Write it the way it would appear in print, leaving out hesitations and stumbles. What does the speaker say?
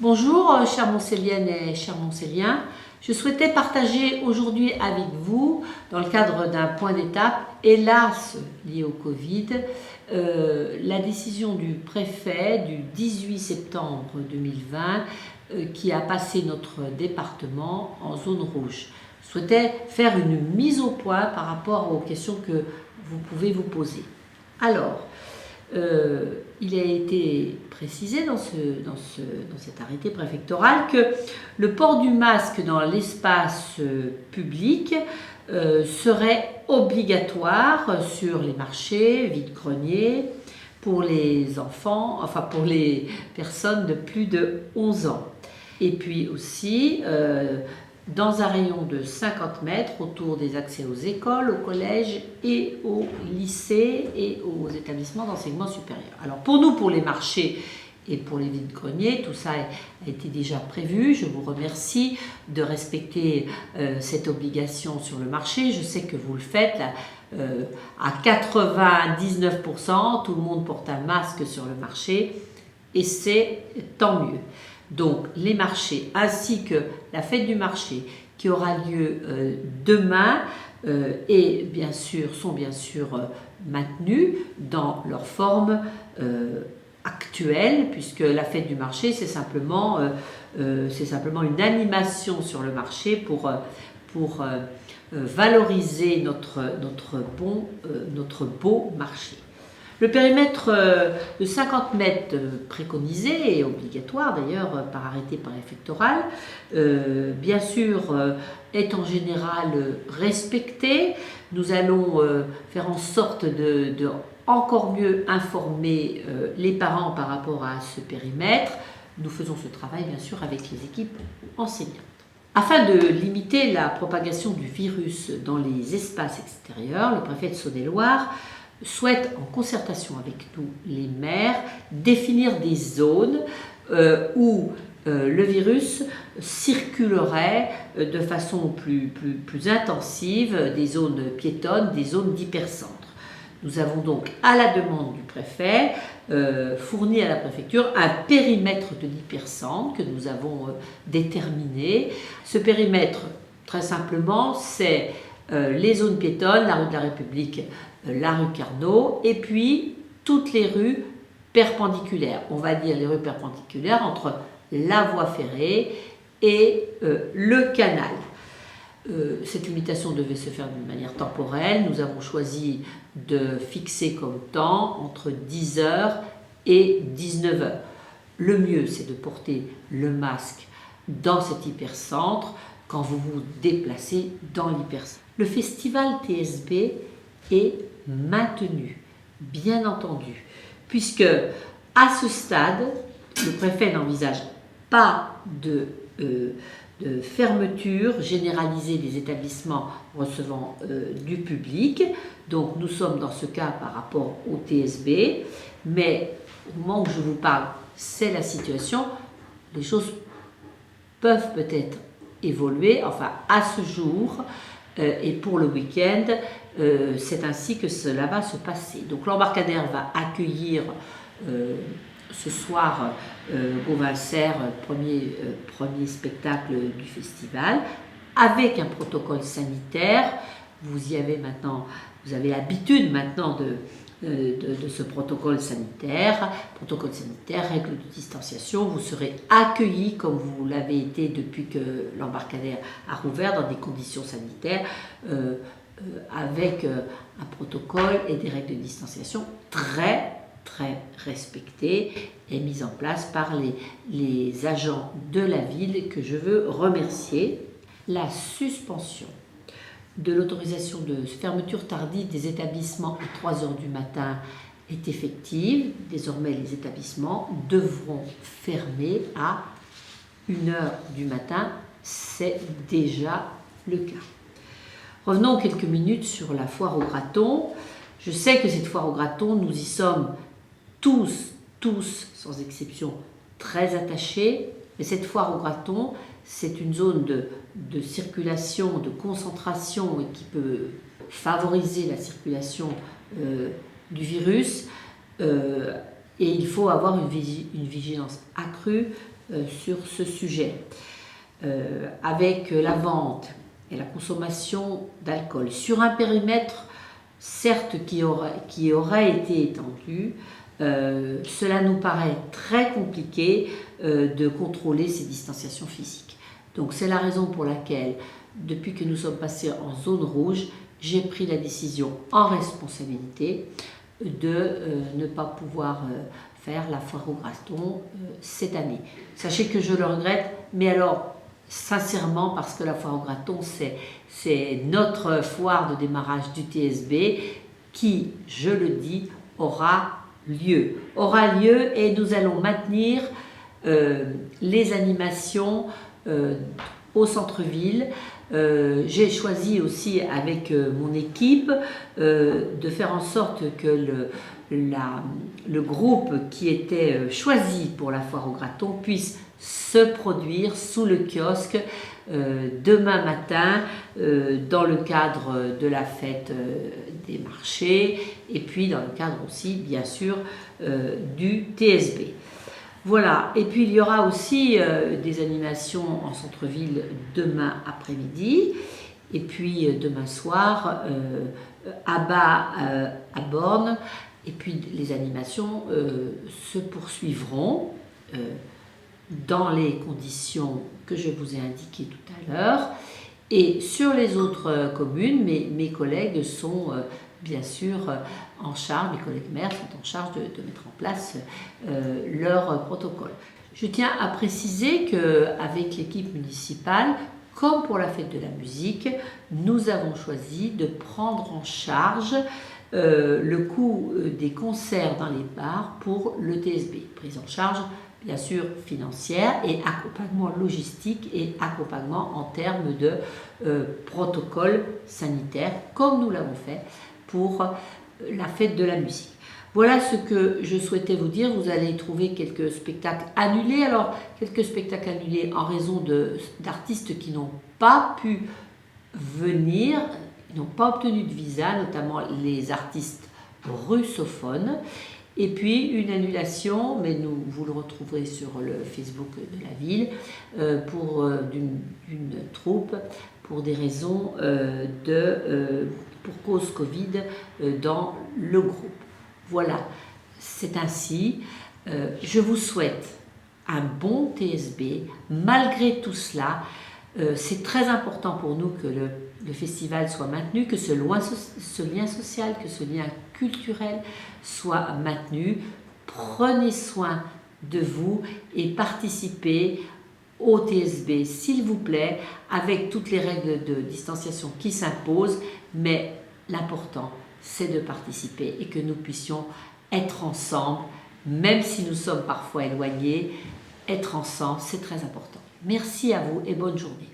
Bonjour chères Montcelliennes et chers Montcelliens, je souhaitais partager aujourd'hui avec vous, dans le cadre d'un point d'étape, hélas lié au Covid, la décision du préfet du 18 septembre 2020 qui a passé notre département en zone rouge. Je souhaitais faire une mise au point par rapport aux questions que vous pouvez vous poser. Alors, il a été précisé dans cet arrêté préfectoral que le port du masque dans l'espace public serait obligatoire sur les marchés, vide-greniers, pour les enfants, enfin pour les personnes de plus de 11 ans. Et puis aussi, dans un rayon de 50 mètres autour des accès aux écoles, aux collèges et aux lycées et aux établissements d'enseignement supérieur. Alors pour nous, pour les marchés et pour les vide-greniers, tout ça a été déjà prévu. Je vous remercie de respecter cette obligation sur le marché. Je sais que vous le faites là, à 99%, tout le monde porte un masque sur le marché et c'est tant mieux. Donc les marchés ainsi que la fête du marché qui aura lieu demain sont bien sûr maintenus dans leur forme actuelle, puisque la fête du marché c'est simplement une animation sur le marché pour valoriser notre beau marché. Le périmètre de 50 mètres préconisé et obligatoire d'ailleurs par arrêté préfectoral, bien sûr est en général respecté. Nous allons faire en sorte de encore mieux informer les parents par rapport à ce périmètre. Nous faisons ce travail bien sûr avec les équipes enseignantes. Afin de limiter la propagation du virus dans les espaces extérieurs, le préfet de Saône-et-Loire souhaite, en concertation avec nous, les maires, définir des zones où le virus circulerait de façon plus intensive, des zones piétonnes, des zones d'hypercentre. Nous avons donc, à la demande du préfet, fourni à la préfecture un périmètre de l'hypercentre que nous avons déterminé. Ce périmètre, très simplement, c'est les zones piétonnes, la rue de la République, la rue Carnot, et puis toutes les rues perpendiculaires. On va dire les rues perpendiculaires entre la voie ferrée et le canal. Cette limitation devait se faire d'une manière temporelle. Nous avons choisi de fixer comme temps entre 10h et 19h. Le mieux, c'est de porter le masque dans cet hypercentre quand vous vous déplacez dans l'hypercentre. Le festival TSB est maintenu, bien entendu, puisque à ce stade, le préfet n'envisage pas de fermeture généralisée des établissements recevant du public. Donc nous sommes dans ce cas par rapport au TSB, mais au moment où je vous parle, c'est la situation. Les choses peuvent peut-être évoluer, enfin à ce jour, et pour le week-end, c'est ainsi que cela va se passer. Donc l'embarcadère va accueillir ce soir Gauvin Serre, premier spectacle du festival, avec un protocole sanitaire. Vous avez l'habitude maintenant de ce protocole sanitaire, règles de distanciation. Vous serez accueillis comme vous l'avez été depuis que l'embarcadère a rouvert dans des conditions sanitaires avec un protocole et des règles de distanciation très respectées et mises en place par les agents de la ville que je veux remercier. La suspension de l'autorisation de fermeture tardive des établissements à 3h du matin est effective. Désormais, les établissements devront fermer à 1h du matin. C'est déjà le cas. Revenons quelques minutes sur la foire au graton. Je sais que cette foire au graton, nous y sommes tous, sans exception, très attachés. Mais cette foire au graton, c'est une zone de circulation, de concentration et qui peut favoriser la circulation du virus. Et il faut avoir une vigilance accrue sur ce sujet. Avec la vente et la consommation d'alcool sur un périmètre certes qui aurait été étendu, cela nous paraît très compliqué de contrôler ces distanciations physiques. Donc c'est la raison pour laquelle, depuis que nous sommes passés en zone rouge, j'ai pris la décision en responsabilité de ne pas pouvoir faire la foire au Graton cette année. Sachez que je le regrette, mais alors sincèrement, parce que la foire au Graton, c'est notre foire de démarrage du TSB qui, je le dis, aura lieu. Et nous allons maintenir les animations au centre-ville. J'ai choisi aussi avec mon équipe de faire en sorte que le groupe qui était choisi pour la foire au Graton puisse se produire sous le kiosque demain matin dans le cadre de la fête des marchés et puis dans le cadre aussi bien sûr du TSB. Voilà, et puis il y aura aussi des animations en centre-ville demain après-midi et puis demain soir à Borne, et puis les animations se poursuivront dans les conditions que je vous ai indiquées tout à l'heure. Et sur les autres communes, mes collègues sont bien sûr en charge, mes collègues maires sont en charge de mettre en place leur protocole. Je tiens à préciser qu'avec l'équipe municipale, comme pour la fête de la musique, nous avons choisi de prendre en charge le coût des concerts dans les bars pour le TSB. Prise en charge bien sûr financière et accompagnement logistique et accompagnement en termes de protocole sanitaire, comme nous l'avons fait pour la fête de la musique. Voilà ce que je souhaitais vous dire. Vous allez trouver quelques spectacles annulés. Alors, quelques spectacles annulés en raison d'artistes qui n'ont pas pu venir, n'ont pas obtenu de visa, notamment les artistes russophones. Et puis une annulation, mais vous le retrouverez sur le Facebook de la ville, d'une troupe pour des raisons pour cause Covid dans le groupe. Voilà, c'est ainsi. Je vous souhaite un bon TSB. Malgré tout cela, c'est très important pour nous que le festival soit maintenu, que ce lien social, que ce lien culturel soit maintenu. Prenez soin de vous et participez au TSB, s'il vous plaît, avec toutes les règles de distanciation qui s'imposent, mais l'important, c'est de participer et que nous puissions être ensemble, même si nous sommes parfois éloignés, être ensemble, c'est très important. Merci à vous et bonne journée.